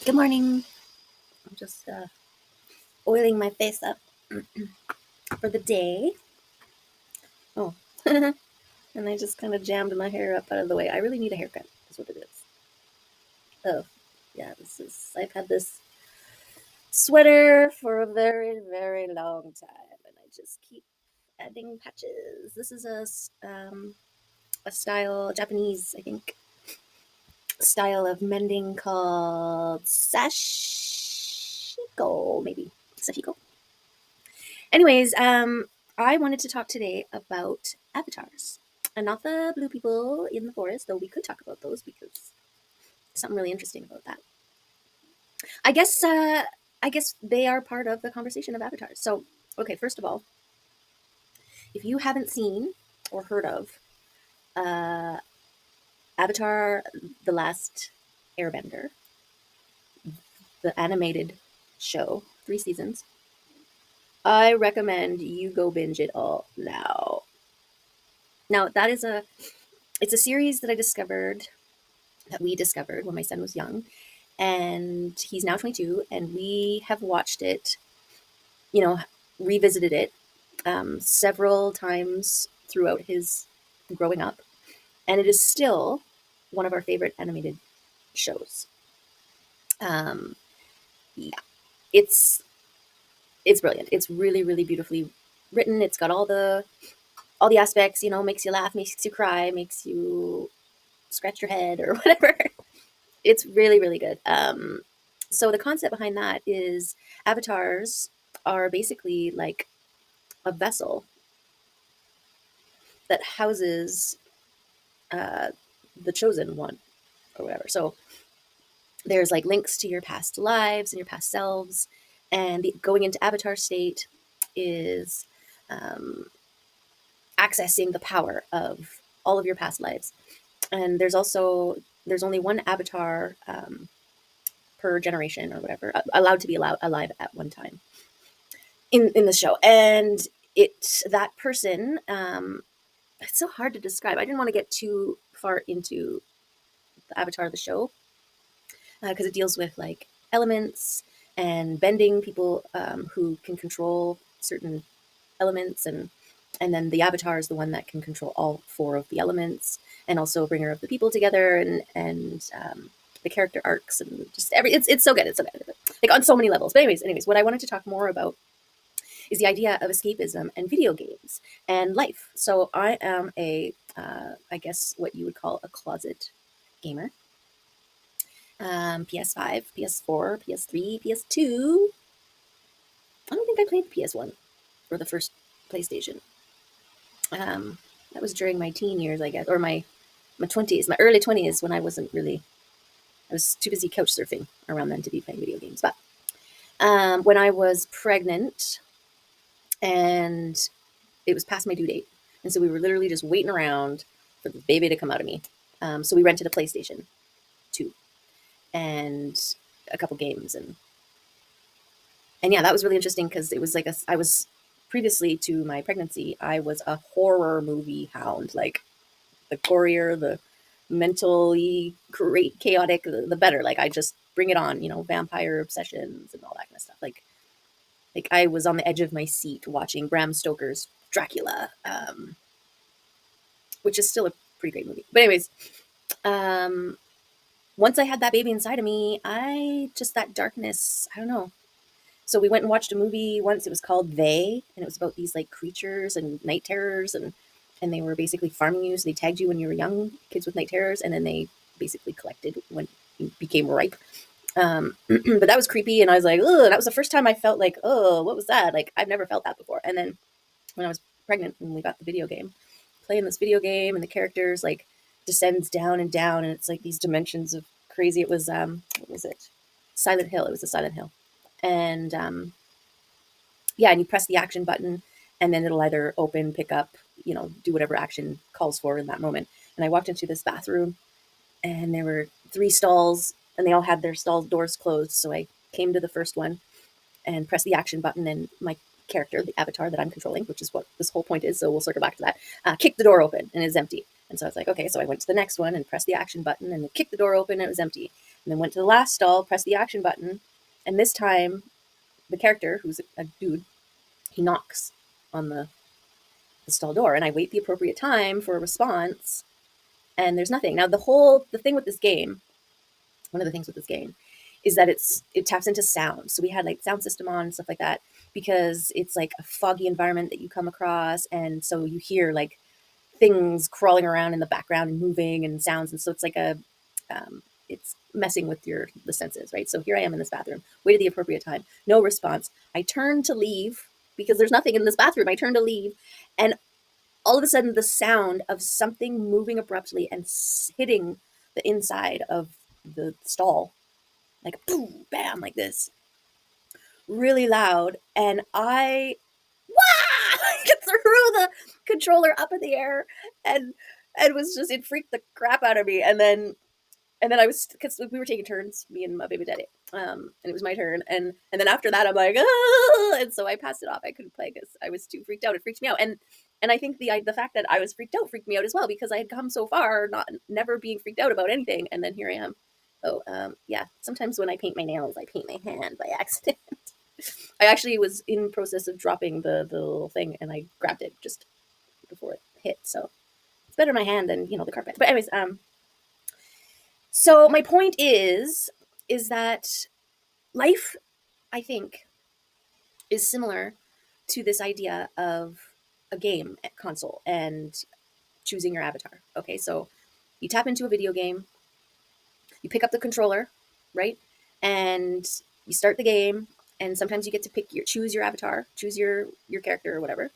Good morning. I'm just oiling my face up for the day. Oh, and I just kind of jammed my hair up out of the way. I really need a haircut, is what it is. Oh, yeah, I've had this sweater for a very, very long time, and I just keep adding patches. This is a style, Japanese, I think, style of mending called sashiko, maybe. Sashiko. Anyways, I wanted to talk today about avatars and not the blue people in the forest, though we could talk about those because there's something really interesting about that. I guess I guess they are part of the conversation of avatars. So, okay, first of all, if you haven't seen or heard of uh, Avatar: The Last Airbender, the animated show, 3 seasons, I recommend you go binge it all now. Now, it's a series that we discovered when my son was young, and he's now 22, and we have watched it, you know, revisited it several times throughout his growing up, and it is still one of our favorite animated shows. Um, yeah, it's it's brilliant. It's really, really beautifully written. It's got all the aspects, makes you laugh, makes you cry, makes you scratch your head or whatever. It's really, really good. So the concept behind that is avatars are basically like a vessel that houses uh, the chosen one or whatever. So there's like links to your past lives and your past selves, and going into avatar state is um, accessing the power of all of your past lives. And there's only one avatar per generation or whatever allowed to be alive at one time in the show. And that person, it's so hard to describe. I didn't want to get too far into the avatar of the show because it deals with like elements and bending people who can control certain elements, and then the avatar is the one that can control all four of the elements, and also bringer of the people together, and the character arcs, and just it's so good. It's so good, like on so many levels. But anyways, what I wanted to talk more about is the idea of escapism and video games and life. So I am I guess what you would call a closet gamer. PS5, PS4, PS3, PS2. I don't think I played the PS1 or the first PlayStation. Um, that was during my teen years, I guess, or my 20s, my early 20s, when I was too busy couch surfing around then to be playing video games. But when I was pregnant and it was past my due date, and so we were literally just waiting around for the baby to come out of me. So we rented a PlayStation 2 and a couple games, and yeah, that was really interesting because it was like I was previously to my pregnancy, I was a horror movie hound. Like the gorier, the mentally great, chaotic, the better. Like I just bring it on, vampire obsessions and all that kind of stuff. Like I was on the edge of my seat watching Bram Stoker's Dracula, which is still a pretty great movie. But anyways, um, once I had that baby inside of me, that darkness, I don't know. So we went and watched a movie once. It was called They, and it was about these like creatures and night terrors, and they were basically farming you. So they tagged you when you were young, kids with night terrors, and then they basically collected when you became ripe. But that was creepy, and I was like, oh, that was the first time I felt like, oh, what was that? Like I've never felt that before. And then when I was pregnant and we got the video game, playing this video game, and the characters like descends down and down, and it's like these dimensions of crazy. It was what was it? Silent Hill. It was a Silent Hill, and yeah, and you press the action button, and then it'll either open, pick up, do whatever action calls for in that moment. And I walked into this bathroom, and there were 3 stalls, and they all had their stall doors closed. So I came to the first one and pressed the action button, and my character, the avatar that I'm controlling, which is what this whole point is, so we'll circle back to that, kicked the door open, and it's empty. And so I was like, okay, so I went to the next one and pressed the action button and kicked the door open, and it was empty. and then went to the last stall, pressed the action button, and this time the character, who's a dude, he knocks on the stall door, and I wait the appropriate time for a response, and there's nothing. Now the thing with this game, one of the things with this game, is that it taps into sound. So we had like sound system on and stuff like that because it's like a foggy environment that you come across, and so you hear like things crawling around in the background and moving and sounds, and so it's like it's messing with the senses, right? So here I am in this bathroom, waited the appropriate time, no response. I turn to leave because there's nothing in this bathroom. I turn to leave, and all of a sudden the sound of something moving abruptly and hitting the inside of the stall, like boom, bam, like this, really loud, and I threw the controller up in the air, and was just, it freaked the crap out of me. And then I was, because we were taking turns, me and my baby daddy, and it was my turn, and then after that I'm like, ah! And so I passed it off. I couldn't play because I was too freaked out. It freaked me out, and I think the fact that I was freaked out freaked me out as well, because I had come so far not never being freaked out about anything, and then here I am. Oh, yeah. Sometimes when I paint my nails, I paint my hand by accident. I actually was in process of dropping the little thing, and I grabbed it just before it hit. So it's better my hand than the carpet. But anyways, so my point is that life, I think, is similar to this idea of a game console and choosing your avatar. Okay, so you tap into a video game, you pick up the controller, right? And you start the game, and sometimes you get to choose your avatar, choose your character or whatever.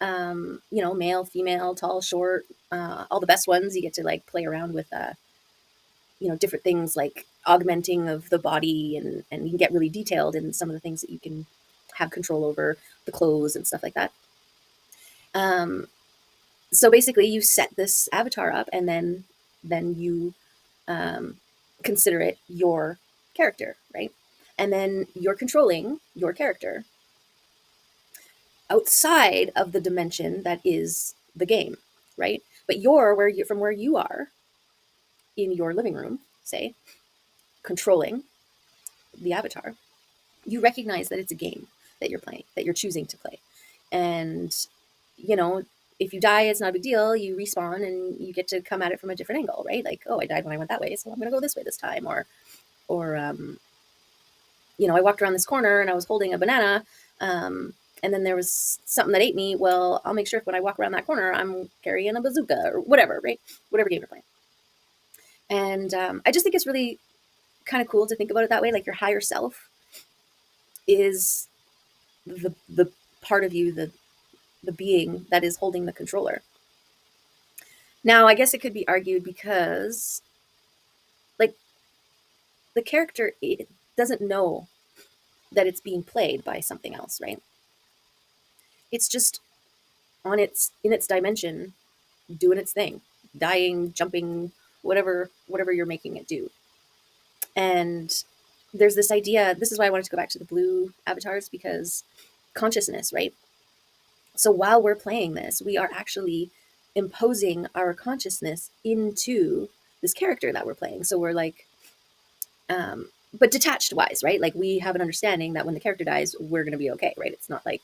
Male, female, tall, short, all the best ones. You get to like play around with different things like augmenting of the body, and you can get really detailed in some of the things that you can have control over, the clothes and stuff like that. Um, so basically you set this avatar up, and then you um, consider it your character, right? And then you're controlling your character outside of the dimension that is the game, right? But from where you are in your living room, say, controlling the avatar, you recognize that it's a game that you're playing, that you're choosing to play. And, you know, if you die, it's not a big deal. You respawn and you get to come at it from a different angle, right? Like, oh, I died when I went that way, so I'm going to go this way this time. Or I walked around this corner and I was holding a banana, and then there was something that ate me. Well, I'll make sure when I walk around that corner, I'm carrying a bazooka or whatever, right? Whatever game you're playing. And I just think it's really kind of cool to think about it that way. Like your higher self is the part of you, the being that is holding the controller. Now, I guess it could be argued because, like, the character, it doesn't know that it's being played by something else, right? It's just in its dimension, doing its thing, dying, jumping, whatever you're making it do. And there's this idea. This is why I wanted to go back to the blue avatars, because consciousness, right? So while we're playing this, we are actually imposing our consciousness into this character that we're playing. So we're like, but detached wise, right? Like we have an understanding that when the character dies, we're going to be okay, right? It's not like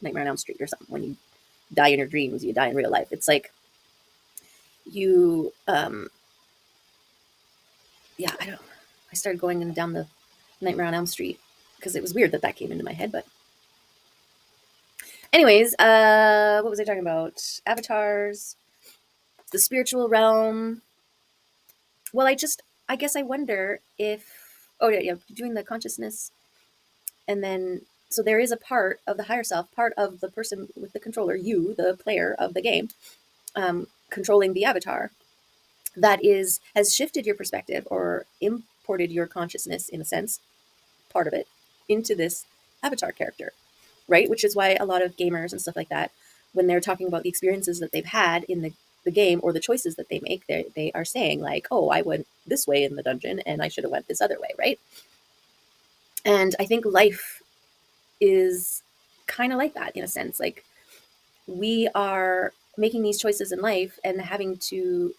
Nightmare on Elm Street or something. When you die in your dreams, you die in real life. It's like you, yeah, I started going down the Nightmare on Elm Street because it was weird that came into my head. But anyways, what was I talking about? Avatars, the spiritual realm. Well, I guess I wonder if, oh yeah, doing the consciousness, and then, so there is a part of the higher self, part of the person with the controller, you, the player of the game, controlling the avatar, that has shifted your perspective or imported your consciousness, in a sense, part of it, into this avatar character, right? Which is why a lot of gamers and stuff like that, when they're talking about the experiences that they've had in the game or the choices that they make, they are saying like, oh, I went this way in the dungeon and I should have went this other way, right? And I think life is kind of like that, in a sense. Like we are making these choices in life and having to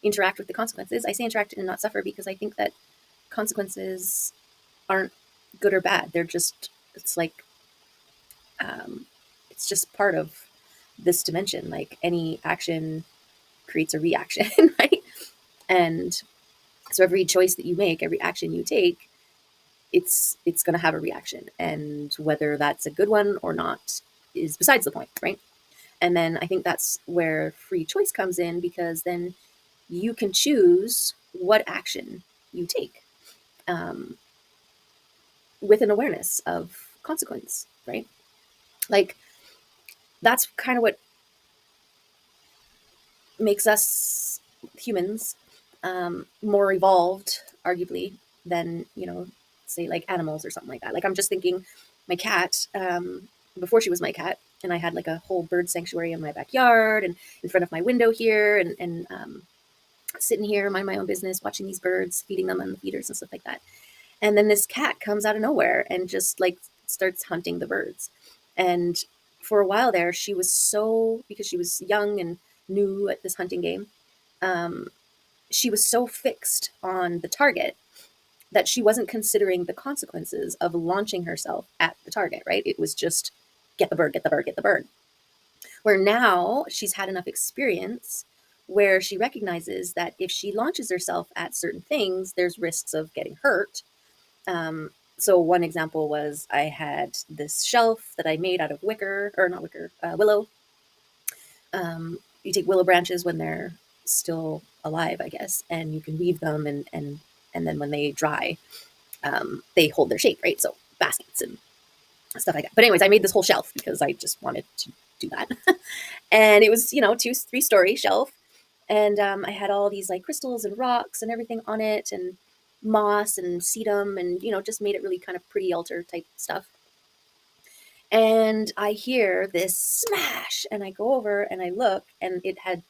interact with the consequences. I say interact and not suffer because I think that consequences aren't good or bad. They're just, it's like, um, it's just part of this dimension. Like any action creates a reaction, right? And so every choice that you make, every action you take, it's going to have a reaction, and whether that's a good one or not is besides the point, right? And then I think that's where free choice comes in, because then you can choose what action you take, um, with an awareness of consequence, right? Like that's kind of what makes us humans more evolved, arguably, than, say like animals or something like that. Like I'm just thinking, my cat, before she was my cat, and I had like a whole bird sanctuary in my backyard and in front of my window here, and sitting here, mind my own business, watching these birds, feeding them on the feeders and stuff like that. And then this cat comes out of nowhere and just like starts hunting the birds. And for a while there, she was so, because she was young and new at this hunting game, um, she was so fixed on the target that she wasn't considering the consequences of launching herself at the target, right? It was just get the bird, get the bird, get the bird. Where now she's had enough experience where she recognizes that if she launches herself at certain things, there's risks of getting hurt. So one example was I had this shelf that I made out of wicker, or not wicker, willow. You take willow branches when they're still alive, I guess, and you can weave them, and then when they dry, they hold their shape, right? So baskets and stuff like that. But anyways, I made this whole shelf because I just wanted to do that, and it was 2, 3 story shelf, and I had all these like crystals and rocks and everything on it, and moss and sedum, and just made it really kind of pretty altar type stuff. And I hear this smash, and I go over and I look, and it had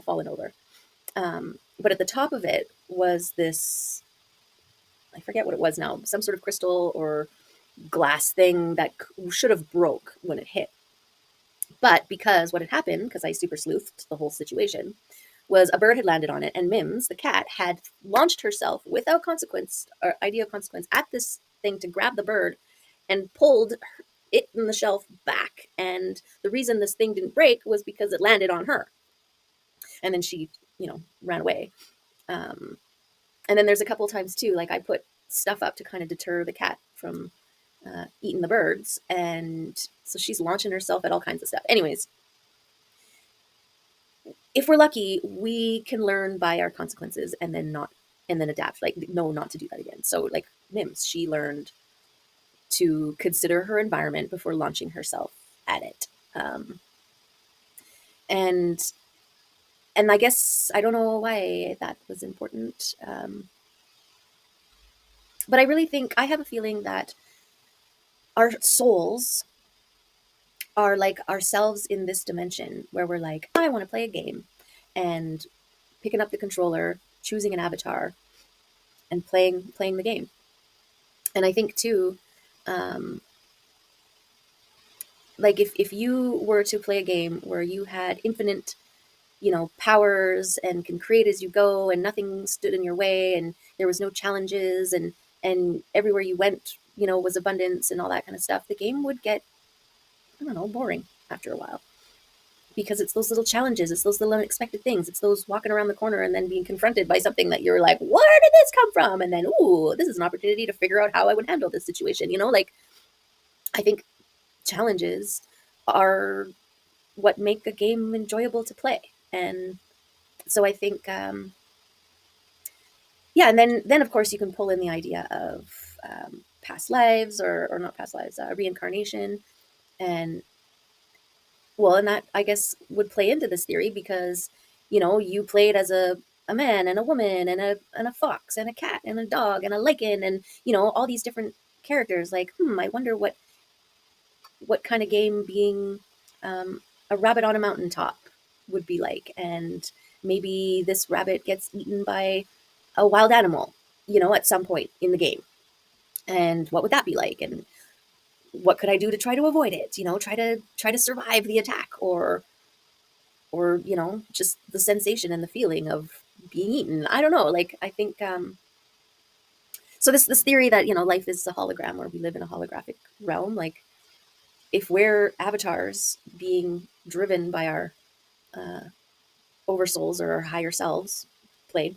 fallen over. But at the top of it was this, I forget what it was now, some sort of crystal or glass thing that should have broke when it hit. But because what had happened, because I super sleuthed the whole situation, was a bird had landed on it, and Mims, the cat, had launched herself without consequence or idea of consequence at this thing to grab the bird and pulled it and the shelf back. And the reason this thing didn't break was because it landed on her. And then she, ran away. Um, and then there's a couple of times too, like I put stuff up to kind of deter the cat from eating the birds. And so she's launching herself at all kinds of stuff. Anyways, if we're lucky, we can learn by our consequences and then adapt, like know not to do that again. So like Mims, she learned to consider her environment before launching herself at it. And I guess I don't know why that was important. But I really think, I have a feeling that our souls are like ourselves in this dimension where we're like, I want to play a game, and picking up the controller, choosing an avatar, and playing the game. And I think too, um, like if you were to play a game where you had infinite, powers and can create as you go, and nothing stood in your way, and there was no challenges, and everywhere you went, was abundance and all that kind of stuff, the game would get, I don't know, boring after a while, because it's those little challenges, it's those little unexpected things, it's those walking around the corner and then being confronted by something that you're like, where did this come from? And then, ooh, this is an opportunity to figure out how I would handle this situation. Like I think challenges are what make a game enjoyable to play. And so I think, yeah, and then of course you can pull in the idea of past lives, or not past lives, reincarnation, and well, and that I guess would play into this theory, because you played as a man and a woman and a fox and a cat and a dog and a lichen, and all these different characters. Like, I wonder what kind of game being um, a rabbit on a mountaintop would be like, and maybe this rabbit gets eaten by a wild animal, at some point in the game, and what would that be like, and what could I do to try to avoid it? Try to survive the attack, or or just the sensation and the feeling of being eaten. I don't know. Like, I think so. This theory that life is a hologram, or we live in a holographic realm. Like, if we're avatars being driven by our uh, oversouls or our higher selves played,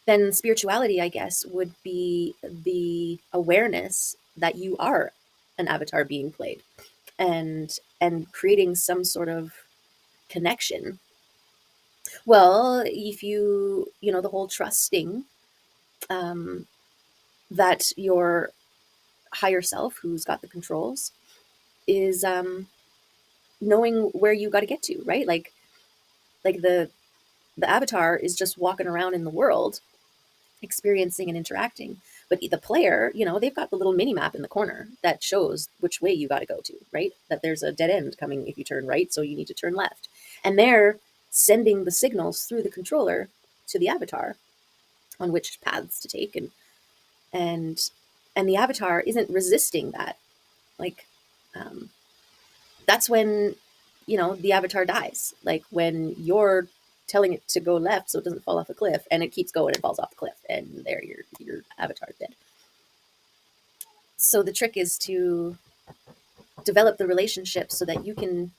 then spirituality, I guess, would be the awareness that you are an avatar being played, and creating some sort of connection. Well, if the whole trusting, um, that your higher self, who's got the controls, is knowing where you got to get to, right? Like the avatar is just walking around in the world, experiencing and interacting. But the player, they've got the little mini map in the corner that shows which way you got to go to, right? That there's a dead end coming if you turn right, so you need to turn left. And they're sending the signals through the controller to the avatar on which paths to take, and and the avatar isn't resisting that. Like, um, that's when the avatar dies. Like, when you're telling it to go left so it doesn't fall off a cliff, and it keeps going and falls off the cliff, and there your avatar's dead. So the trick is to develop the relationship so that you can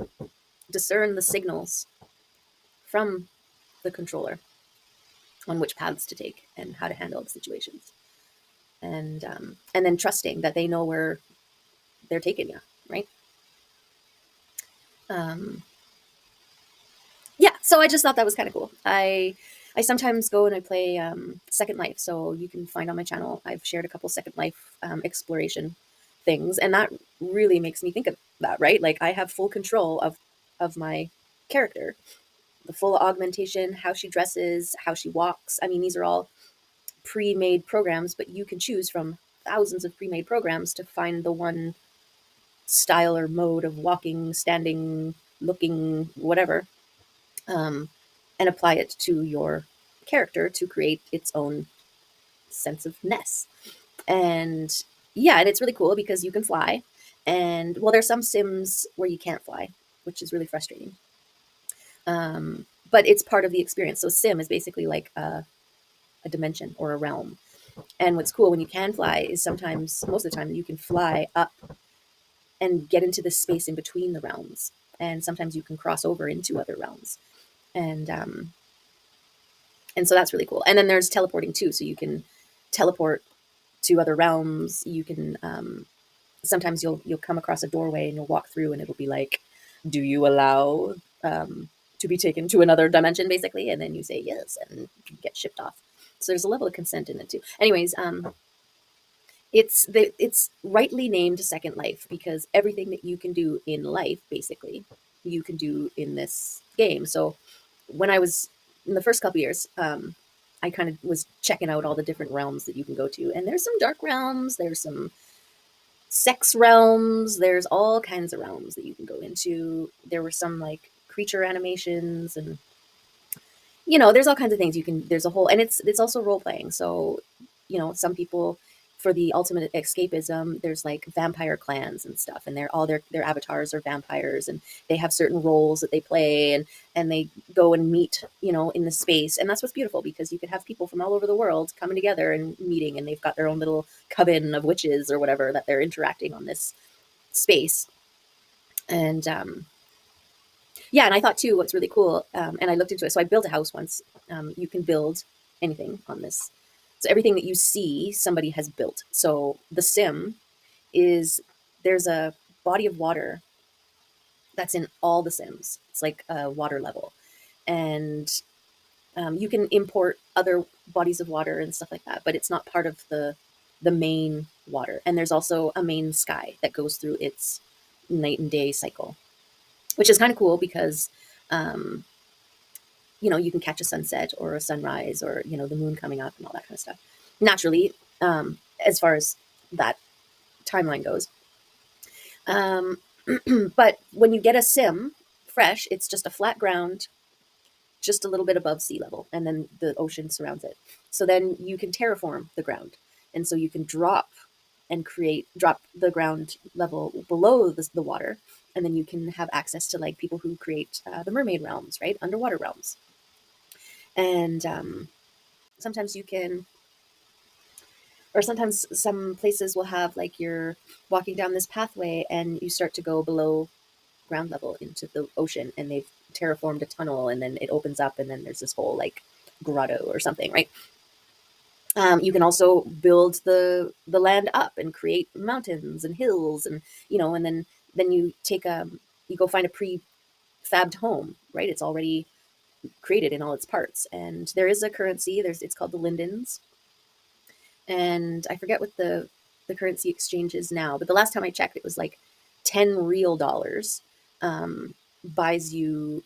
discern the signals from the controller on which paths to take and how to handle the situations, and then trusting that they know where they're taking you, right? um, yeah, so I just thought that was kind of cool. I sometimes go and I play Second Life, so you can find on my channel. I've shared a couple Second Life exploration things, and that really makes me think of that, right? Like, I have full control of my character, the full augmentation, how she dresses, how she walks. I mean, these are all pre-made programs, but you can choose from thousands of pre-made programs to find the one style or mode of walking, standing, looking, whatever, um, and apply it to your character to create its own sense of ness. And yeah, and it's really cool because you can fly. And well, there's some sims where you can't fly, which is really frustrating. But it's part of the experience. So sim is basically like a dimension or a realm. And what's cool when you can fly is sometimes, most of the time, you can fly up and get into the space in between the realms. And sometimes you can cross over into other realms. And and so that's really cool. And then there's teleporting too, so you can teleport to other realms. You can sometimes you'll come across a doorway and you'll walk through, and it'll be like, do you allow to be taken to another dimension, basically? And then you say yes and get shipped off. So there's a level of consent in it too. Anyways, it's rightly named Second Life because everything that you can do in life, basically, you can do in this game. So when I was in the first couple years, I kind of was checking out all the different realms that you can go to, and there's some dark realms, there's some sex realms, there's all kinds of realms that you can go into. There were some like creature animations, and there's all kinds of things you can. There's a whole, and it's also role playing. So some people, for the ultimate escapism, there's like vampire clans and stuff, and they're all their avatars are vampires, and they have certain roles that they play, and they go and meet in the space. And that's what's beautiful, because you could have people from all over the world coming together and meeting, and they've got their own little coven of witches or whatever that they're interacting on this space. And yeah, and I thought too, what's really cool, and I looked into it. So I built a house once. You can build anything on this. So everything that you see, somebody has built. So the sim is, there's a body of water that's in all the sims. It's like a water level, and you can import other bodies of water and stuff like that, but it's not part of the main water. And there's also a main sky that goes through its night and day cycle, which is kind of cool because um, you can catch a sunset or a sunrise, or the moon coming up and all that kind of stuff naturally, as far as that timeline goes. Um, but when you get a sim fresh, it's just a flat ground, just a little bit above sea level, and then the ocean surrounds it. So then you can terraform the ground, and so you can drop the ground level below the water, And then you can have access to like people who create the mermaid realms, right? Underwater realms. And sometimes you can, or sometimes some places will have like you're walking down this pathway and you start to go below ground level into the ocean, and they've terraformed a tunnel, and then it opens up, and then there's this whole like grotto or something, right? You can also build the land up and create mountains and hills, and and then you take you go find a prefabbed home, right? It's already created in all its parts, and there is a currency. It's called the lindens, and I forget what the currency exchange is now, but the last time I checked, it was like 10 real dollars buys you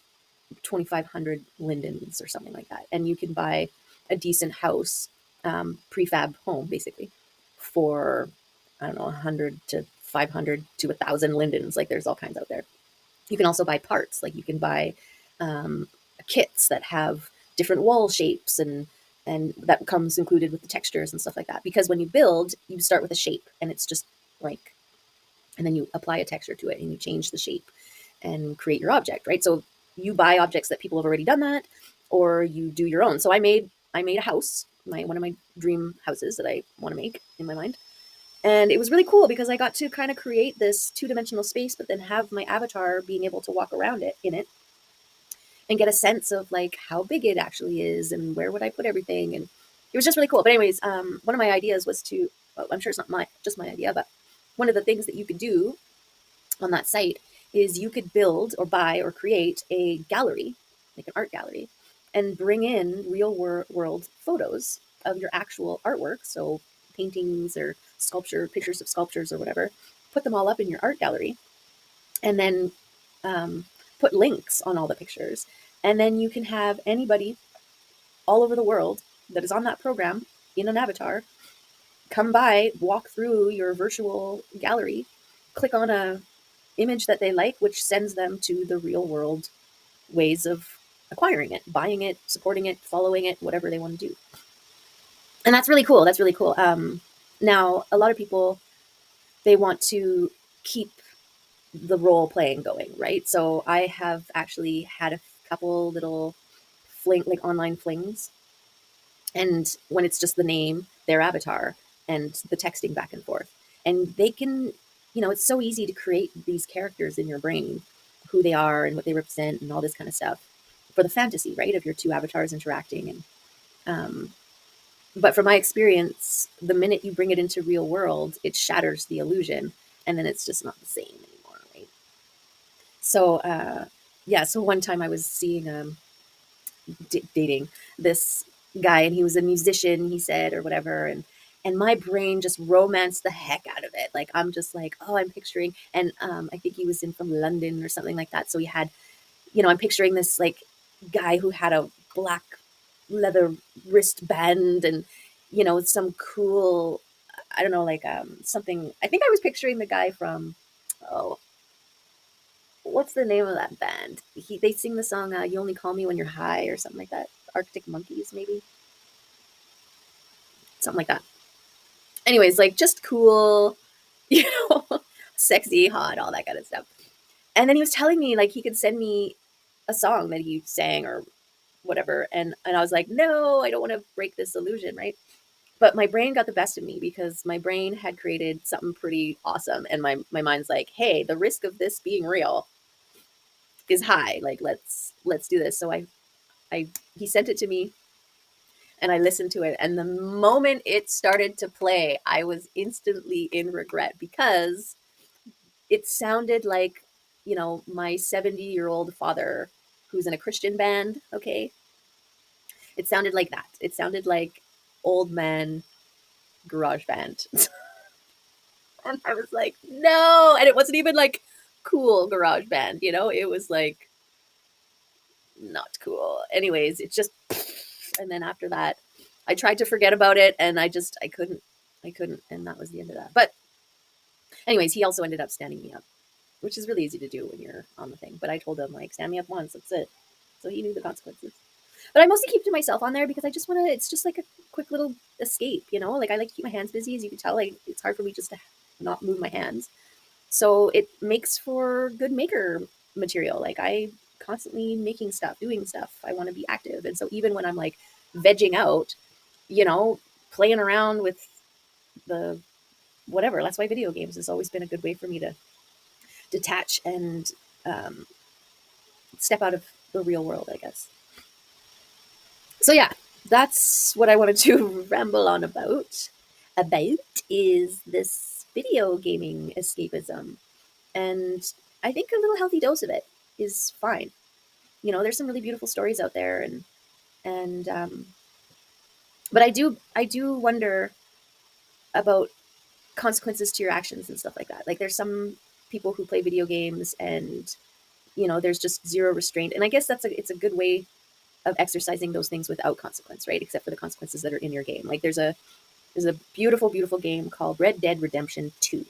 2,500 lindens or something like that, and you can buy a decent house, prefab home, basically, for I don't know 100 to 500 to 1,000 lindens. Like there's all kinds out there. You can also buy parts, like you can buy um, kits that have different wall shapes, and that comes included with the textures and stuff like that. Because when you build, you start with a shape, and it's just like, and then you apply a texture to it, and you change the shape and create your object, right? So you buy objects that people have already done that, or you do your own. So I made a house, one of my dream houses that I want to make in my mind. And it was really cool because I got to kind of create this two-dimensional space, but then have my avatar being able to walk around it in it and get a sense of like how big it actually is and where would I put everything. And it was just really cool. But anyways, one of my ideas was to, well, I'm sure it's not just my idea, but one of the things that you could do on that site is you could build or buy or create a gallery, like an art gallery, and bring in real world photos of your actual artwork. So paintings or sculpture, pictures of sculptures or whatever, put them all up in your art gallery, and then um, put links on all the pictures. And then you can have anybody all over the world that is on that program in an avatar come by, walk through your virtual gallery, click on a image that they like, which sends them to the real world ways of acquiring it, buying it, supporting it, following it, whatever they want to do. And that's really cool. That's really cool. Now, a lot of people, they want to keep the role playing going, right? So I have actually had a couple little like online flings, and when it's just the name, their avatar, and the texting back and forth, and they can, it's so easy to create these characters in your brain, who they are and what they represent and all this kind of stuff for the fantasy, right, of your two avatars interacting. And but from my experience, the minute you bring it into real world, it shatters the illusion, and then it's just not the same anymore, right? So yeah, so one time I was seeing dating this guy, and he was a musician, he said, or whatever, and my brain just romanced the heck out of it. Like I'm just like, oh, I'm picturing, and I think he was in from London or something like that. So he had, I'm picturing this like guy who had a black leather wristband, and some cool, I don't know, like something. I think I was picturing the guy from, oh, what's the name of that band? They sing the song "You Only Call Me When You're High" or something like that. Arctic Monkeys, maybe, something like that. Anyways, like just cool, you know, sexy, hot, all that kind of stuff. And then he was telling me like he could send me a song that he sang or whatever, and I was like, no, I don't want to break this illusion, right? But my brain got the best of me because my brain had created something pretty awesome, and my mind's like, hey, the risk of this being real is high. Like let's do this. So I he sent it to me, and I listened to it, and the moment it started to play, I was instantly in regret because it sounded like, my 70-year-old father who's in a Christian band, okay? It sounded like that. It sounded like old man garage band. And I was like, no. And it wasn't even like cool garage band, it was like not cool. Anyways, it just, and then after that, I tried to forget about it, and I couldn't. And that was the end of that. But anyways, he also ended up standing me up, which is really easy to do when you're on the thing. But I told him, like, stand me up once, that's it. So he knew the consequences. But I mostly keep to myself on there because I just want to, it's just like a quick little escape, Like I like to keep my hands busy. As you can tell, like it's hard for me just to not move my hands. So it makes for good maker material. Like I constantly making stuff, doing stuff. I want to be active. And so even when I'm like vegging out, you know, playing around with the whatever. That's why video games has always been a good way for me to detach and um, step out of the real world, I guess. So yeah, that's what I wanted to ramble on about. About is this video gaming escapism, and I think a little healthy dose of it is fine. You know, there's some really beautiful stories out there, and but I do wonder about consequences to your actions and stuff like that. Like there's some people who play video games and there's just zero restraint, and I guess it's a good way of exercising those things without consequence, right? Except for the consequences that are in your game. Like there's a beautiful, beautiful game called Red Dead Redemption 2.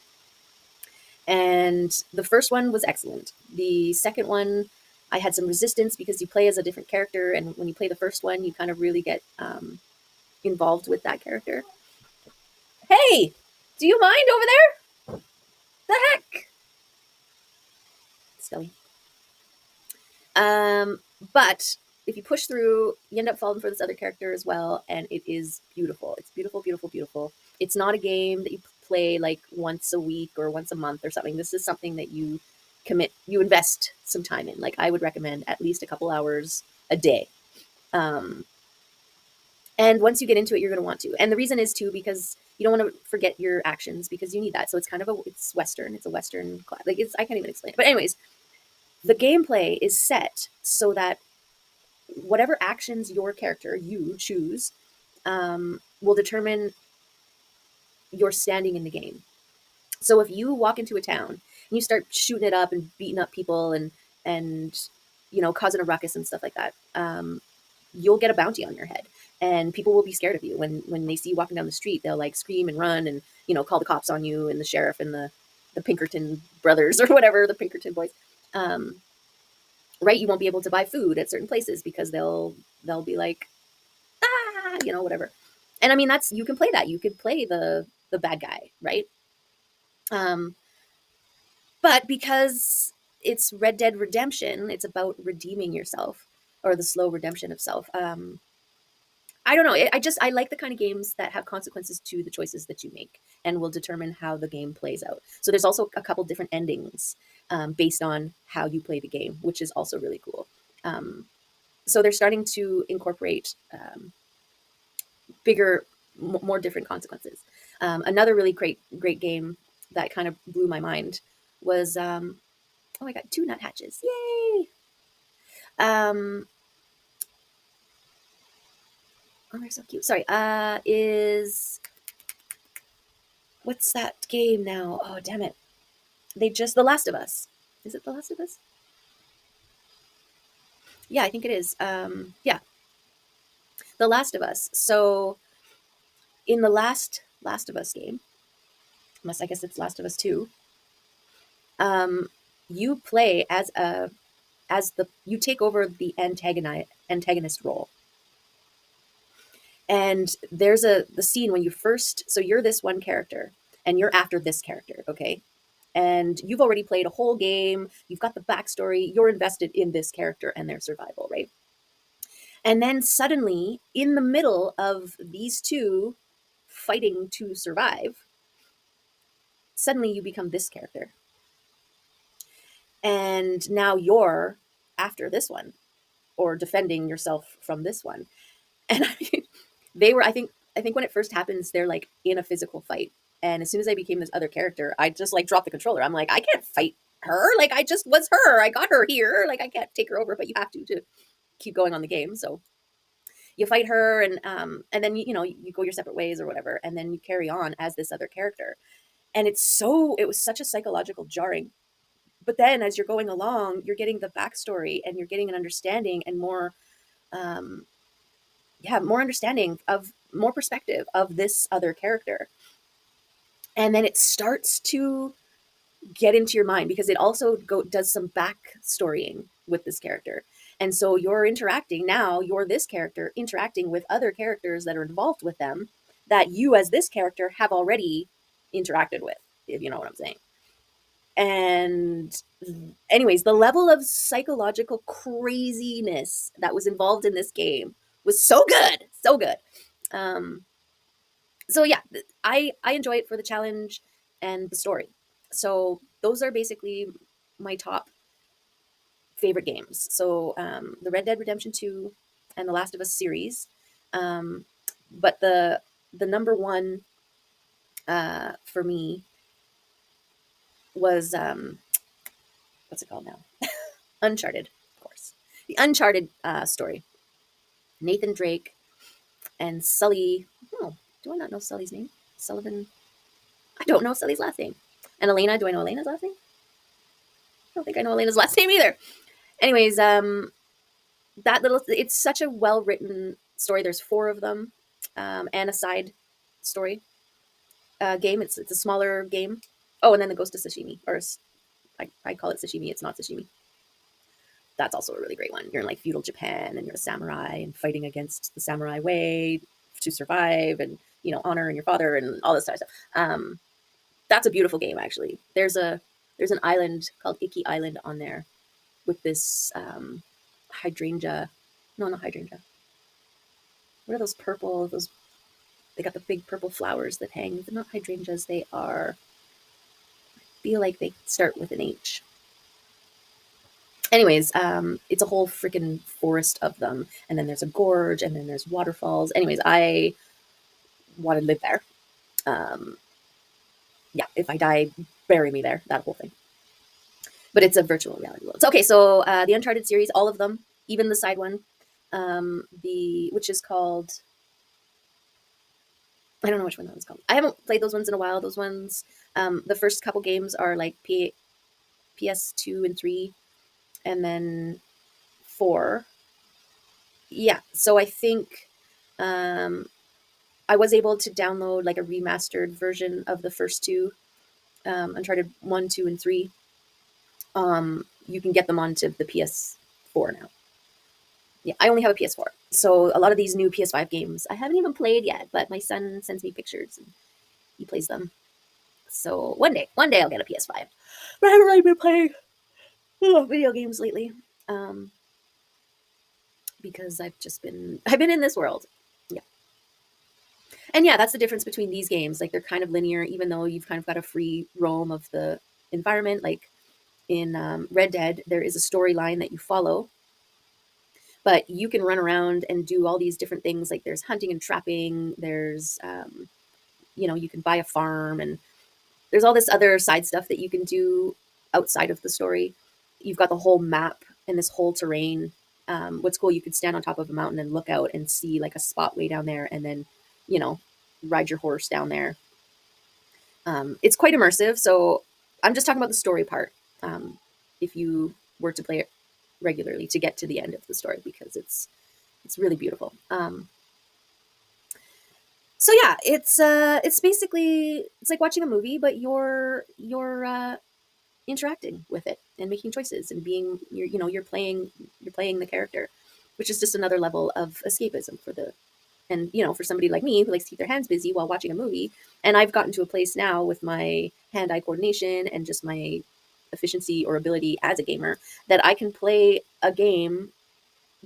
And the first one was excellent. The second one, I had some resistance because you play as a different character. And when you play the first one, you kind of really get involved with that character. Hey, do you mind over there? The heck? Scully. But if you push through, you end up falling for this other character as well, and it is beautiful. It's beautiful, beautiful, beautiful. It's not a game that you play like once a week or once a month or something. This is something that you invest some time in. Like I would recommend at least a couple hours a day. Um, and once you get into it, you're going to want to. And the reason is too because you don't want to forget your actions because you need that. So it's kind of it's Western. It's a Western like I can't even explain it. But anyways, the gameplay is set so that whatever actions your character you choose will determine your standing in the game. So if you walk into a town and you start shooting it up and beating up people and causing a ruckus and stuff like that, you'll get a bounty on your head, and people will be scared of you when they see you walking down the street. They'll like scream and run and call the cops on you and the sheriff and the Pinkerton brothers or whatever, the Pinkerton boys. Um, right, you won't be able to buy food at certain places because they'll be like, whatever. And I mean, that's you can play that. You could play the bad guy, right? Um, but because it's Red Dead Redemption, it's about redeeming yourself or the slow redemption of self. I don't know. I like the kind of games that have consequences to the choices that you make and will determine how the game plays out. So there's also a couple different endings based on how you play the game, which is also really cool. So they're starting to incorporate bigger, more different consequences. Another really great game that kind of blew my mind was oh, I got two nuthatches! Yay! Um, oh, they're so cute. Sorry. Is what's that game now? Oh, damn it! They just The Last of Us. Is it The Last of Us? Yeah, I think it is. Yeah, The Last of Us. So in the Last of Us game, unless I guess it's Last of Us 2, um, you play as the you take over the antagonist role. And there's the scene when you first, so you're this one character and you're after this character, okay? And you've already played a whole game, you've got the backstory, you're invested in this character and their survival, right? And then suddenly, in the middle of these two fighting to survive, suddenly you become this character. And now you're after this one or defending yourself from this one. And I mean, I think when it first happens, they're like in a physical fight. And as soon as I became this other character, I just like dropped the controller. I'm like, I can't fight her. Like I just was her. I got her here. Like I can't take her over, but you have to keep going on the game. So you fight her, and then you go your separate ways or whatever, and then you carry on as this other character. And it was such a psychological jarring. But then as you're going along, you're getting the backstory and you're getting an understanding and more um, more understanding of more perspective of this other character. And then it starts to get into your mind because it also does some backstorying with this character. And so you're this character interacting with other characters that are involved with them that you as this character have already interacted with, if you know what I'm saying. And anyways, the level of psychological craziness that was involved in this game was so good, so good. Um, so yeah, I enjoy it for the challenge and the story. So those are basically my top favorite games. So the Red Dead Redemption 2 and the Last of Us series. Um, but the number one for me was what's it called now? Uncharted, of course. The Uncharted story. Nathan Drake and Sully. Oh, do I not know Sully's name? Sullivan. I don't know Sully's last name. And Elena. Do I know Elena's last name? I don't think I know Elena's last name either. Anyways, that little. It's such a well written story. There's four of them, and a side story game. It's a smaller game. Oh, and then it goes to sashimi, or I call it sashimi. It's not sashimi. That's also a really great one. You're in like feudal Japan and you're a samurai and fighting against the samurai way to survive and honor and your father and all this type of stuff. That's a beautiful game actually. There's an island called Iki Island on there with this hydrangea. No, not hydrangea. What are those purple? Those they got the big purple flowers that hang. They're not hydrangeas. They are. I feel like they start with an H. Anyways, it's a whole freaking forest of them, and then there's a gorge, and then there's waterfalls. Anyways, I want to live there. Um, yeah, if I die, bury me there. That whole thing. But it's a virtual reality world. So, okay, so the Uncharted series, all of them, even the side one, the which is called. I don't know which one that one's called. I haven't played those ones in a while. Those ones, the first couple games are like PS2 and 3, and then 4. Yeah, so I think um, I was able to download like a remastered version of the first two, Uncharted 1, 2, and 3. You can get them onto the PS4 now. Yeah, I only have a PS4. So a lot of these new PS5 games I haven't even played yet, but my son sends me pictures and he plays them. So one day I'll get a PS5. But I haven't really been playing video games lately. Um, because I've been in this world. Yeah. And yeah, that's the difference between these games. Like they're kind of linear, even though you've kind of got a free roam of the environment. Like in Red Dead, there is a storyline that you follow, but you can run around and do all these different things. Like there's hunting and trapping. There's you can buy a farm, and there's all this other side stuff that you can do outside of the story. You've got the whole map and this whole terrain. What's cool, you could stand on top of a mountain and look out and see like a spot way down there, and then you know ride your horse down there. It's quite immersive. So I'm just talking about the story part. If you were to play it regularly to get to the end of the story, because it's really beautiful. So yeah, it's basically it's like watching a movie, but you're interacting with it and making choices and being you're playing the character, which is just another level of escapism for the and for somebody like me who likes to keep their hands busy while watching a movie. And I've gotten to a place now with my hand-eye coordination and just my efficiency or ability as a gamer that I can play a game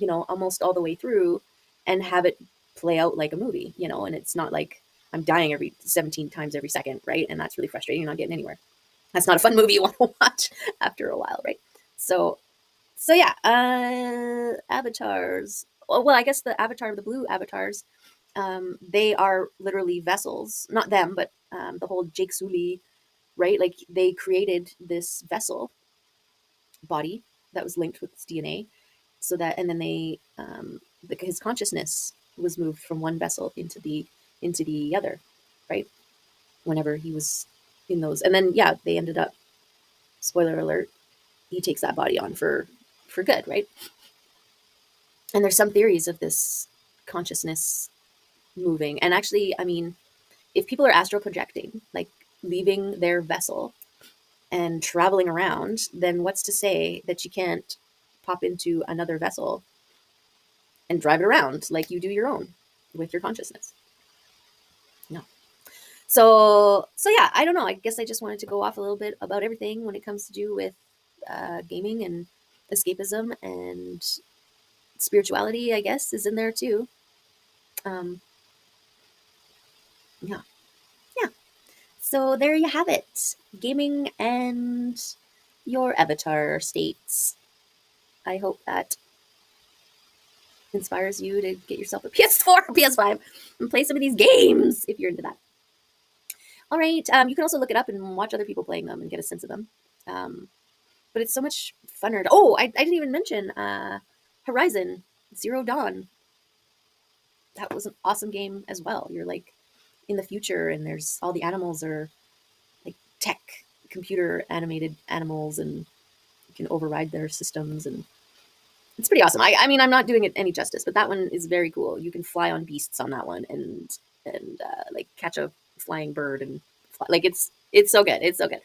almost all the way through and have it play out like a movie, and it's not like I'm dying every 17 times every second, right? And that's really frustrating. You're not getting anywhere. That's not a fun movie you want to watch after a while, right? So, so yeah, avatars. Well, I guess the avatar, the blue avatars, they are literally vessels. Not them, but the whole Jake Sully, right? Like they created this vessel body that was linked with his DNA, so that, and then his consciousness was moved from one vessel into the other, right? Whenever he was in those, and then yeah, they ended up. Spoiler alert: he takes that body on for good, right? And there's some theories of this consciousness moving, and actually, I mean, if people are astral projecting, like leaving their vessel and traveling around, then what's to say that you can't pop into another vessel and drive it around like you do your own with your consciousness? No. So yeah, I don't know. I guess I just wanted to go off a little bit about everything when it comes to do with gaming and escapism and spirituality. I guess is in there too. Um, yeah, yeah. So there you have it, gaming and your avatar states. I hope that inspires you to get yourself a PS4 or PS5 and play some of these games if you're into that. All right. You can also look it up and watch other people playing them and get a sense of them. Um, but it's so much funner. I didn't even mention Horizon Zero Dawn. That was an awesome game as well. You're like in the future, and there's all the animals are like tech, computer animated animals, and you can override their systems, and it's pretty awesome. I mean, I'm not doing it any justice, but that one is very cool. You can fly on beasts on that one, and like catch a flying bird and fly. Like it's so good. It's so good.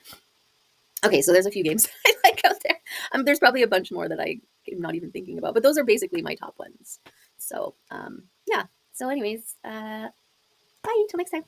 Okay, so there's a few games I like out there. There's probably a bunch more that I'm not even thinking about, but those are basically my top ones. So yeah. So anyways, bye. Till next time.